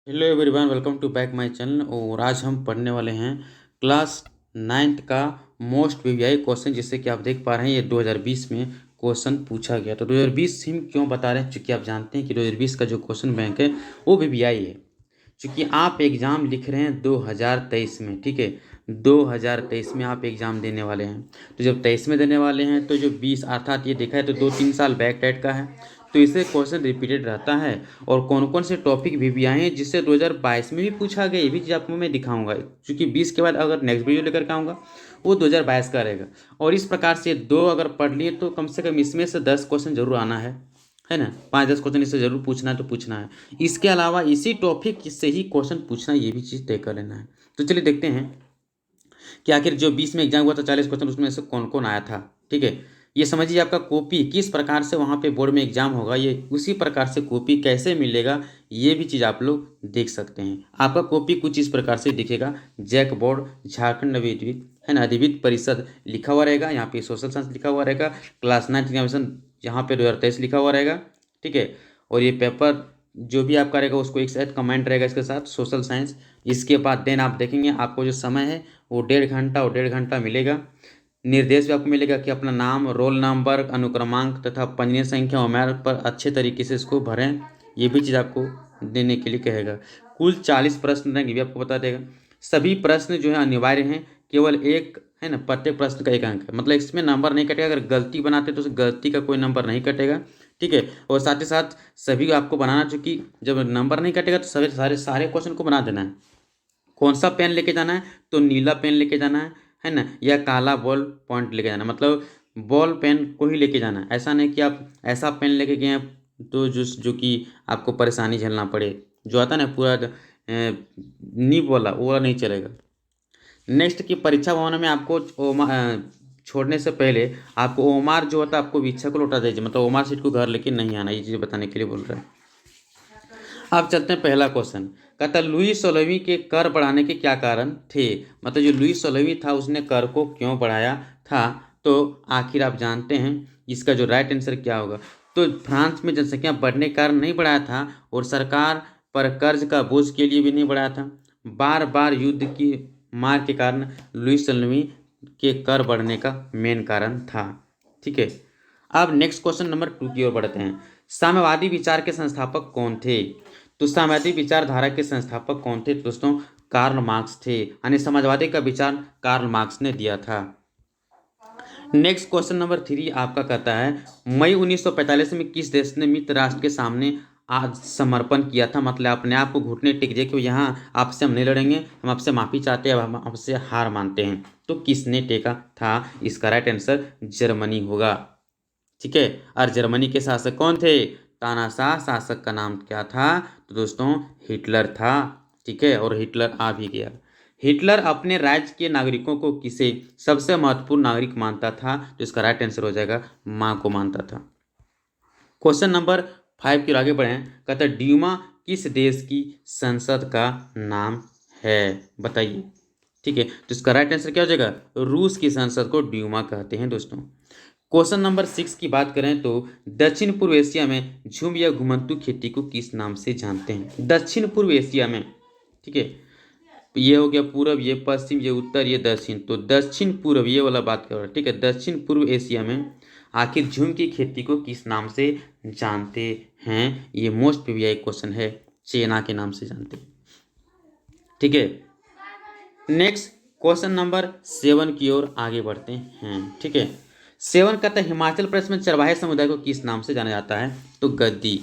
Hello everyone, welcome to back my channel. और आज हम पढ़ने वाले हैं क्लास 9th का मोस्ट वीवीआई क्वेश्चन, जिससे कि आप देख पा रहे हैं ये 2020 में क्वेश्चन पूछा गया। तो 2020 हम क्यों बता रहे हैं, क्योंकि आप जानते हैं कि 2020 का जो क्वेश्चन बैंक है वो वीवीआई है। क्योंकि आप एग्ज़ाम लिख रहे हैं 2023 में, ठीक है। 2023 में आप एग्ज़ाम देने वाले हैं। तो जब 23 में देने वाले हैं तो जो 20 अर्थात ये देखा है तो 2-3 साल बैक टाइट का है। तो इससे क्वेश्चन रिपीटेड रहता है। और कौन कौन से टॉपिक भी आए हैं जिससे 2022 में भी पूछा गया, ये भी चीज़ आपको मैं दिखाऊंगा। क्योंकि 20 के बाद अगर नेक्स्ट वीडियो लेकर के आऊँगा वो 2022 का रहेगा। और इस प्रकार से दो अगर पढ़ लिए तो कम से कम इसमें से 10 क्वेश्चन जरूर आना है ना। 5-10 क्वेश्चन इससे जरूर पूछना है तो पूछना है। इसके अलावा इसी टॉपिक से ही क्वेश्चन पूछना, ये भी चीज़ तय कर लेना है। तो चलिए देखते हैं कि आखिर जो 20 में एग्जाम हुआ था 40 क्वेश्चन, उसमें से कौन कौन आया था। ठीक है, ये समझिए आपका कॉपी किस प्रकार से वहाँ पे बोर्ड में एग्जाम होगा, ये उसी प्रकार से कॉपी कैसे मिलेगा, ये भी चीज़ आप लोग देख सकते हैं। आपका कॉपी कुछ इस प्रकार से दिखेगा। जैक बोर्ड झारखंड नवोदित है ना, अधिविद्य परिषद लिखा हुआ रहेगा। यहाँ पे सोशल साइंस लिखा हुआ रहेगा। क्लास 9 एग्जामिनेशन यहाँ पे 2023 लिखा हुआ रहेगा। ठीक है, और ये पेपर जो भी आपका रहेगा उसको एक साथ कमेंट रहेगा इसके साथ सोशल साइंस। इसके बाद देन आप देखेंगे आपको जो समय है वो 1.5 घंटा मिलेगा। निर्देश भी आपको मिलेगा कि अपना नाम, रोल नंबर, अनुक्रमांक तथा पंजीयन संख्या उम्र पर अच्छे तरीके से इसको भरें। ये भी चीज़ आपको देने के लिए कहेगा। कुल 40 प्रश्न रहेंगे, ये भी आपको बता देगा। सभी प्रश्न जो है अनिवार्य हैं, केवल एक है ना, प्रत्येक प्रश्न का 1 अंक है। मतलब इसमें नंबर नहीं कटेगा। अगर गलती बनाते तो उस गलती का कोई नंबर नहीं कटेगा। ठीक है, और साथ ही साथ सभी को आपको बनाना, चूंकि जब नंबर नहीं कटेगा तो सभी सारे सारे क्वेश्चन को बना देना है। कौन सा पेन लेके जाना है, तो नीला पेन लेके जाना है ना, या काला बॉल पॉइंट लेके जाना है। मतलब बॉल पेन को ही लेके जाना है। ऐसा नहीं कि आप ऐसा पेन लेके गए हैं तो जो कि आपको परेशानी झेलना पड़े। जो आता है ना पूरा नी बोला, वो वाला नहीं चलेगा। नेक्स्ट की परीक्षा भवन में आपको छोड़ने से पहले आपको ओमार जो होता है आपको वीक्षा को लौटा दीजिए। मतलब ओमार सीट को घर लेके नहीं आना, ये चीज़ बताने के लिए बोल रहा है। अब चलते हैं पहला क्वेश्चन। कहता है लुई 16वीं के कर बढ़ाने के क्या कारण थे। मतलब जो लुई 16वीं था उसने कर को क्यों बढ़ाया था। तो आखिर आप जानते हैं इसका जो राइट आंसर क्या होगा। तो फ्रांस में जनसंख्या बढ़ने के कारण नहीं बढ़ाया था, और सरकार पर कर्ज का बोझ के लिए भी नहीं बढ़ाया था। बार बार युद्ध की मार के कारण लुई 16वीं के कर बढ़ने का मेन कारण था। ठीक है, अब नेक्स्ट क्वेश्चन नंबर 2 की ओर बढ़ते हैं। साम्यवादी विचार के संस्थापक कौन थे। तो साम्यवादी विचारधारा के संस्थापक कौन थे दोस्तों, कार्ल मार्क्स थे। यानी समाजवादी का विचार कार्ल मार्क्स ने दिया था। नेक्स्ट क्वेश्चन नंबर 3 आपका कहता है मई 1945 में किस देश ने मित्र राष्ट्र के सामने आज समर्पण किया था। मतलब अपने आप को घुटने टेक दिया कि यहाँ आपसे हम नहीं लड़ेंगे, हम आपसे माफ़ी चाहते हैं, अब हम आपसे हार मानते हैं। तो किसने टेका था, इसका राइट आंसर जर्मनी होगा। ठीक है, और जर्मनी के शासक कौन थे, तानाशाह शासक का नाम क्या था, तो दोस्तों हिटलर था। ठीक है, और हिटलर आ भी गया। हिटलर अपने राज्य के नागरिकों को किसे सबसे महत्वपूर्ण नागरिक मानता था, तो इसका राइट आंसर हो जाएगा माँ को मानता था। क्वेश्चन नंबर 5 की ओर आगे बढ़े। कहता है ड्यूमा किस देश की संसद का नाम है, बताइए। ठीक है, तो इसका राइट आंसर क्या हो जाएगा, रूस की संसद को ड्यूमा कहते हैं दोस्तों। क्वेश्चन नंबर 6 की बात करें तो दक्षिण पूर्व एशिया में झुम या घुमंतू खेती को किस नाम से जानते हैं। दक्षिण पूर्व एशिया में, ठीक है, ये हो गया पूर्व, ये पश्चिम, ये उत्तर, ये दक्षिण। तो दक्षिण पूर्व ये वाला बात कर रहा है। ठीक है, दक्षिण पूर्व एशिया में आखिर झुम की खेती को किस नाम से जानते हैं, ये मोस्ट पीवीआई क्वेश्चन है। चेना के नाम से जानते हैं। ठीक है, नेक्स्ट क्वेश्चन नंबर 7 की ओर आगे बढ़ते हैं। ठीक है, 7 कहता है हिमाचल प्रदेश में चरवाहे समुदाय को किस नाम से जाना जाता है, तो गद्दी।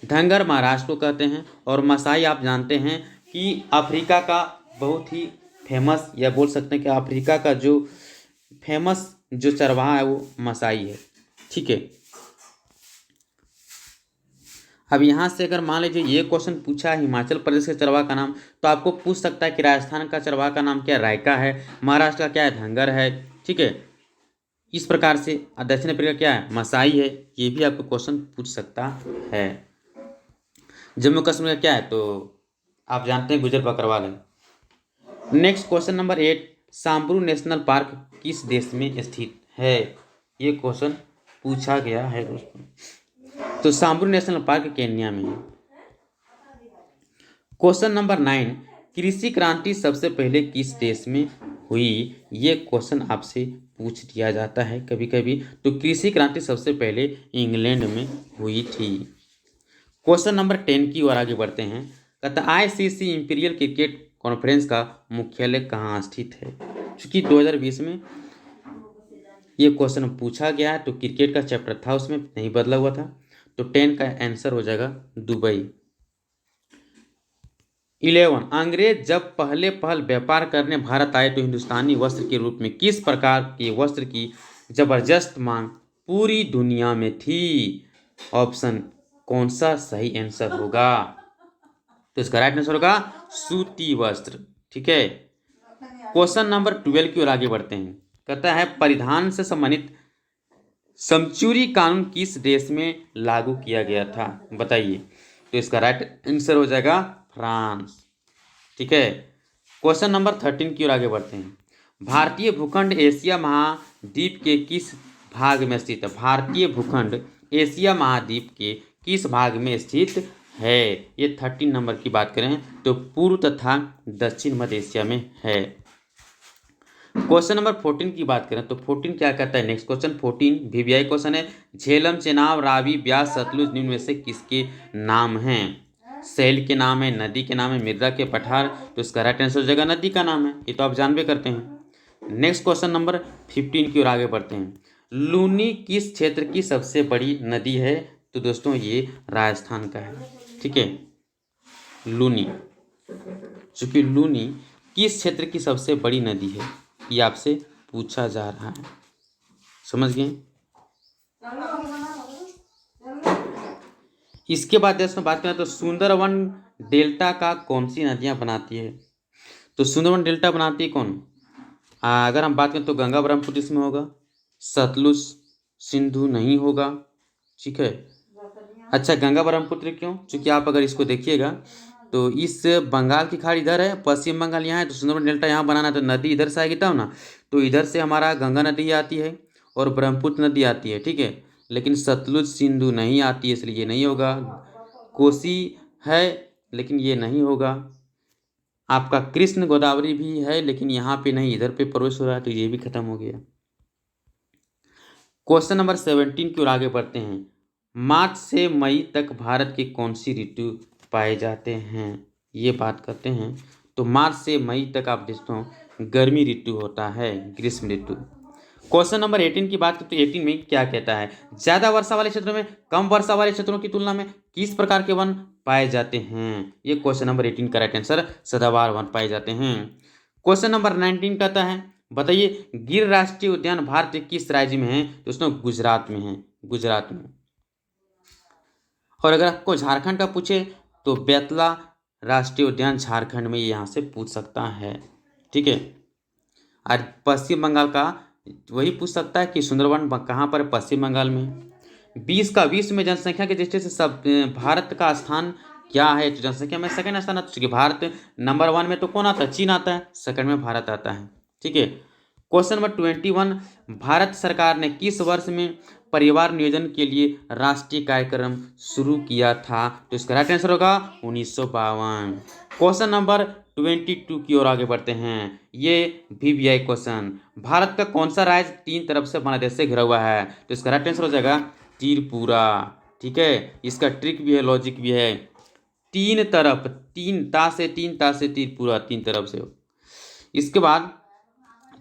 धंगर महाराष्ट्र को कहते हैं, और मसाई आप जानते हैं कि अफ्रीका का बहुत ही फेमस, या बोल सकते हैं कि अफ्रीका का जो फेमस जो चरवाहा है वो मसाई है। ठीक है, अब यहाँ से अगर मान लीजिए ये क्वेश्चन पूछा है हिमाचल प्रदेश के चरवाहा का नाम, तो आपको पूछ सकता है कि राजस्थान का चरवाहा का नाम क्या है, रायका है। महाराष्ट्र का क्या है, धंगर है। ठीक है, इस प्रकार से दक्षिण अफ्रीका क्या है, मसाई है। ये भी आपको क्वेश्चन पूछ सकता है। जम्मू कश्मीर का क्या है, तो आप जानते हैं गुजर बकरवाल है। Next question number 8, Samburu national park किस देश में स्थित है, ये क्वेश्चन पूछा गया है दोस्तों। तो सांबरू नेशनल पार्क केन्या में है। क्वेश्चन नंबर 9, कृषि क्रांति सबसे पहले किस देश में हुई? ये क्वेश्चन आपसे पूछ दिया जाता है कभी कभी। तो कृषि क्रांति सबसे पहले इंग्लैंड में हुई थी। क्वेश्चन नंबर 10 की ओर आगे बढ़ते हैं। कहता आईसीसी इंपीरियल क्रिकेट कॉन्फ्रेंस का मुख्यालय कहाँ स्थित है? चूंकि 2020 में ये क्वेश्चन पूछा गया है, तो क्रिकेट का चैप्टर था उसमें, नहीं बदला हुआ था। तो 10 का आंसर हो जाएगा दुबई। 11, अंग्रेज जब पहले व्यापार करने भारत आए तो हिंदुस्तानी वस्त्र के रूप में किस प्रकार के वस्त्र की जबरदस्त मांग पूरी दुनिया में थी? ऑप्शन कौन सा सही आंसर होगा? तो इसका राइट आंसर होगा सूती वस्त्र। ठीक है। क्वेश्चन नंबर 12 की ओर आगे बढ़ते हैं। कहता है परिधान से संबंधित समचूरी कानून किस देश में लागू किया गया था? बताइए। तो इसका राइट आंसर हो जाएगा फ्रांस। ठीक है। क्वेश्चन नंबर 13 की ओर आगे बढ़ते हैं। भारतीय भूखंड एशिया महाद्वीप के किस भाग में स्थित है? भारतीय भूखंड एशिया महाद्वीप के किस भाग में स्थित है? ये 13 नंबर की बात करें तो पूर्व तथा दक्षिण मध्य एशिया में है। क्वेश्चन नंबर 14 की बात करें तो 14 क्या कहता है? नेक्स्ट क्वेश्चन 14 वीवीआई क्वेश्चन है। झेलम, चेनाब, रावी, ब्यास, सतलुज निम्न में से किसके नाम हैं? सैल के नाम है, नदी के नाम है, मिर्रा के पठार। तो इसका राइट आंसर हो जाएगा नदी का नाम है। ये तो आप जानबे करते हैं। नेक्स्ट क्वेश्चन नंबर 15 की ओर आगे बढ़ते हैं। लूनी किस क्षेत्र की सबसे बड़ी नदी है? तो दोस्तों ये राजस्थान का है। ठीक है। लूनी, चूंकि लूनी किस क्षेत्र की सबसे बड़ी नदी है, ये आपसे पूछा जा रहा है। समझ गए? इसके बाद दोस्तों बात करें तो सुंदरवन डेल्टा का कौन सी नदियां बनाती है? तो सुंदरवन डेल्टा बनाती है कौन? अगर हम बात करें तो गंगा ब्रह्मपुत्र इसमें होगा, सतलुज सिंधु नहीं होगा। ठीक है। अच्छा, गंगा ब्रह्मपुत्र क्यों? क्योंकि आप अगर इसको देखिएगा तो इस बंगाल की खाड़ी इधर है, पश्चिम बंगाल यहाँ है, तो सुंदरवन डेल्टा यहाँ बनाना है, तो नदी इधर से आएगी तब ना। तो इधर से हमारा गंगा नदी आती है और ब्रह्मपुत्र नदी आती है। ठीक है। लेकिन सतलुज सिंधु नहीं आती है, इसलिए ये नहीं होगा। कोसी है लेकिन ये नहीं होगा। आपका कृष्ण गोदावरी भी है लेकिन यहाँ पे नहीं, इधर पे प्रवेश हो रहा है, तो ये भी खत्म हो गया। क्वेश्चन नंबर 17 की ओर आगे बढ़ते हैं। मार्च से मई तक भारत की कौन सी ऋतु पाए जाते हैं? ये बात करते हैं। तो मार्च से मई तक आप दोस्तों गर्मी ऋतु होता है, ग्रीष्म ऋतु। क्वेश्चन नंबर 18 की बात करते हैं। 18 में क्या कहता है? ज्यादा वर्षा वाले क्षेत्रों में कम वर्षा वाले क्षेत्रों की तुलना में किस प्रकार के वन पाए जाते हैं? ये क्वेश्चन नंबर 18 का राइट आंसर सदाबहार वन पाए जाते हैं। क्वेश्चन नंबर 19 कहता है बताइए गिर राष्ट्रीय उद्यान भारत के किस राज्य में है? दोस्तों गुजरात में है, गुजरात में। और अगर आपको झारखंड का पूछे तो बेतला राष्ट्रीय उद्यान झारखंड में यहाँ से पूछ सकता है। ठीक है। और पश्चिम बंगाल का वही पूछ सकता है कि सुंदरवन कहाँ पर? पश्चिम बंगाल में। 20 का विश्व में जनसंख्या की दृष्टि से सब भारत का स्थान क्या है? तो जनसंख्या में सेकंड स्थान आता है, क्योंकि भारत नंबर 1 में तो कौन आता है? चीन आता है, सेकंड में भारत आता है। ठीक है। क्वेश्चन नंबर 21, भारत सरकार ने किस वर्ष में परिवार नियोजन के लिए राष्ट्रीय कार्यक्रम शुरू किया था? तो इसका राइट आंसर होगा 1952। क्वेश्चन नंबर 22 की ओर आगे बढ़ते हैं। ये वीवीआई क्वेश्चन। भारत का कौन सा राज्य 3 तरफ से बांग्लादेश से घिरा हुआ है? तो इसका राइट आंसर हो जाएगा त्रिपुरा। ठीक है। इसका ट्रिक भी है, लॉजिक भी है। 3 तरफ, 3 ता से त्रिपुरा, 3 तरफ से। इसके बाद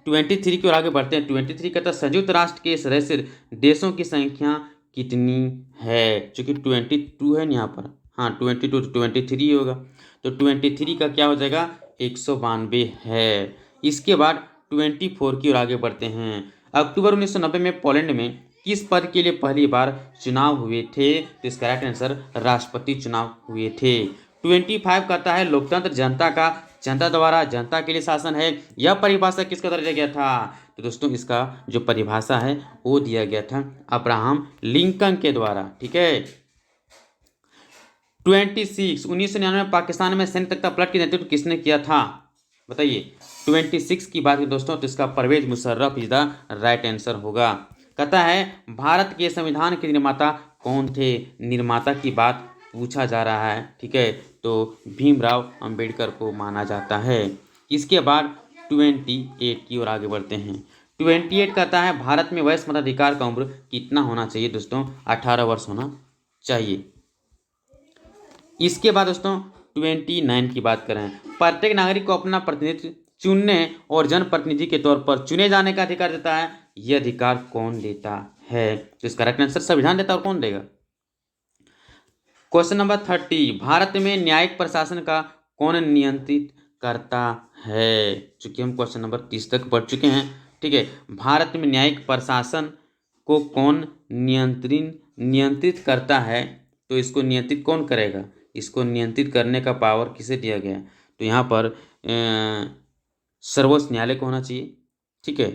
23 की ओर आगे बढ़ते हैं। 23 कहता है संयुक्त राष्ट्र के सदस्य देशों की संख्या कितनी है? चूंकि 22 है यहाँ पर, हाँ 22 तो 23 होगा, तो 23 का क्या हो जाएगा? 192 है। इसके बाद 24 की ओर आगे बढ़ते हैं। अक्टूबर 1990 में पोलैंड में किस पद के लिए पहली बार चुनाव हुए थे? तो इसका राइट आंसर राष्ट्रपति चुनाव हुए थे। 25 कहता है लोकतंत्र जनता द्वारा जनता के लिए शासन है। यह परिभाषा किसके द्वारा दिया गया था? तो दोस्तों इसका जो परिभाषा है वो दिया गया था अब्राहम लिंकन के द्वारा। ठीक है। 1999 में पाकिस्तान में सैन्य तख्ता पलट का नेतृत्व किसने किया था? बताइए। 26 की बात करें दोस्तों तो इसका Pervez Musharraf is the right answer होगा। कहता है भारत के संविधान के निर्माता कौन थे? निर्माता की बात पूछा जा रहा है, ठीक है, तो भीमराव अंबेडकर को माना जाता है। इसके बाद 28 की ओर आगे बढ़ते हैं। 28 कहता है भारत में वयस्क मताधिकार का उम्र कितना होना चाहिए दोस्तों? 18 वर्ष होना चाहिए। इसके बाद दोस्तों 29 की बात करें, प्रत्येक नागरिक को अपना प्रतिनिधित्व चुनने और जनप्रतिनिधि के तौर पर चुने जाने का अधिकार देता है। यह अधिकार कौन देता है? तो इसका करेक्ट आंसर संविधान देता है। और कौन देगा? क्वेश्चन नंबर 30, भारत में न्यायिक प्रशासन का कौन नियंत्रित करता है? चूंकि हम क्वेश्चन नंबर 30 तक पढ़ चुके हैं, ठीक है। भारत में न्यायिक प्रशासन को कौन नियंत्रित करता है? तो इसको नियंत्रित कौन करेगा? इसको नियंत्रित करने का पावर किसे दिया गया है? तो यहाँ पर सर्वोच्च न्यायालय को होना चाहिए, ठीक है,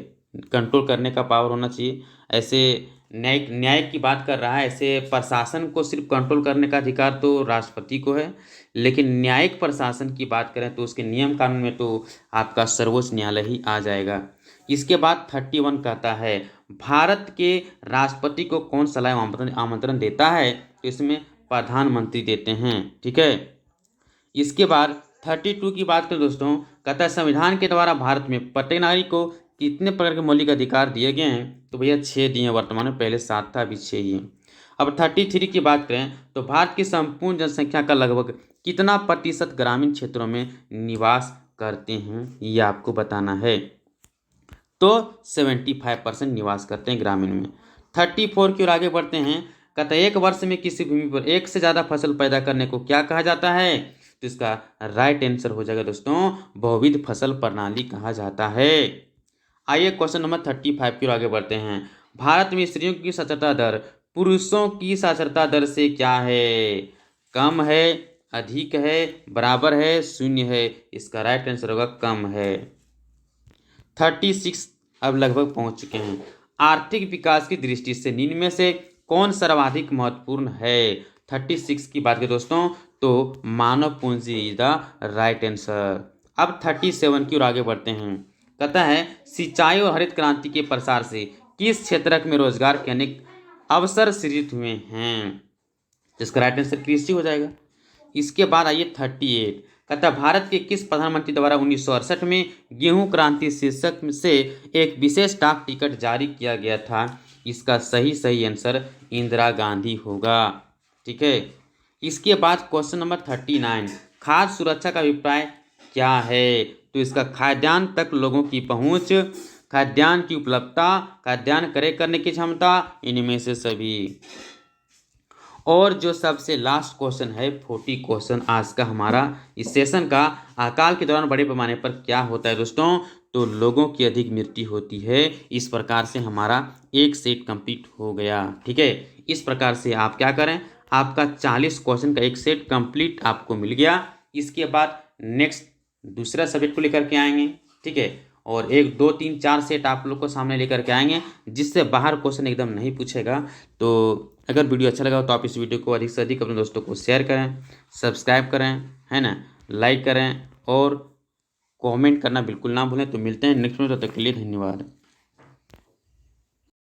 कंट्रोल करने का पावर होना चाहिए। ऐसे न्याय की बात कर रहा है, ऐसे प्रशासन को सिर्फ कंट्रोल करने का अधिकार तो राष्ट्रपति को है, लेकिन न्यायिक प्रशासन की बात करें तो उसके नियम कानून में तो आपका सर्वोच्च न्यायालय ही आ जाएगा। इसके बाद 31 कहता है भारत के राष्ट्रपति को कौन सलाह आमंत्रण देता है? तो इसमें प्रधानमंत्री देते हैं, ठीक है। इसके बाद 32 की बात करें दोस्तों, कहता है संविधान के द्वारा भारत में प्रत्येक नागरिक को कितने प्रकार के मौलिक अधिकार दिए गए हैं? तो भैया 6 दिए हैं वर्तमान में, पहले 7 था, अभी 6 ही है। अब 33 की बात करें तो भारत की संपूर्ण जनसंख्या का लगभग कितना प्रतिशत ग्रामीण क्षेत्रों में निवास करते हैं? ये आपको बताना है। तो 75% निवास करते हैं ग्रामीण में। 34 की ओर आगे बढ़ते हैं, कहता है एक वर्ष में किसी भूमि पर एक से ज़्यादा फसल पैदा करने को क्या कहा जाता है? तो इसका राइट आंसर हो जाएगा दोस्तों बहुविध फसल प्रणाली कहा जाता है। आइए क्वेश्चन नंबर 35 की ओर आगे बढ़ते हैं। भारत में स्त्रियों की साक्षरता दर पुरुषों की साक्षरता दर से क्या है? कम है, अधिक है, बराबर है, शून्य है? इसका राइट आंसर होगा कम है। 36 अब लगभग पहुंच चुके हैं। आर्थिक विकास की दृष्टि से निम्न में से कौन सर्वाधिक महत्वपूर्ण है? 36 की बात करें दोस्तों तो मानव पूंजी इज द राइट आंसर। अब 37 की ओर आगे बढ़ते हैं। कहता है सिंचाई और हरित क्रांति के प्रसार से किस क्षेत्र में रोजगार के अनेक अवसर सृजित हुए हैं? जिसका राइट आंसर कृषि हो जाएगा। इसके बाद आइए 38, कहता है भारत के किस प्रधानमंत्री द्वारा 1968 में गेहूं क्रांति शीर्षक से एक विशेष डाक टिकट जारी किया गया था? इसका सही आंसर इंदिरा गांधी होगा, ठीक है। इसके बाद क्वेश्चन नंबर 39, खाद्य सुरक्षा का अभिप्राय क्या है? तो इसका खाद्यान्न तक लोगों की पहुंच, खाद्यान्न की उपलब्धता, खाद्यान्न क्रय करने की क्षमता, इनमें से सभी। और जो सबसे लास्ट क्वेश्चन है 40 क्वेश्चन आज का हमारा इस सेशन का, अकाल के दौरान बड़े पैमाने पर क्या होता है दोस्तों? तो लोगों की अधिक मृत्यु होती है। इस प्रकार से हमारा एक सेट कंप्लीट हो गया, ठीक है। इस प्रकार से आप क्या करें, आपका 40 क्वेश्चन का एक सेट कंप्लीट आपको मिल गया। इसके बाद नेक्स्ट दूसरा सब्जेक्ट को लेकर के आएंगे, ठीक है, और 1 2 3 4 सेट आप लोग को सामने लेकर के आएंगे जिससे बाहर क्वेश्चन एकदम नहीं पूछेगा। तो अगर वीडियो अच्छा लगा तो आप इस वीडियो को अधिक से अधिक अपने दोस्तों को शेयर करें, सब्सक्राइब करें, है ना, लाइक करें और कमेंट करना बिल्कुल ना भूलें। तो मिलते हैं नेक्स्ट में, तब तक के लिए धन्यवाद।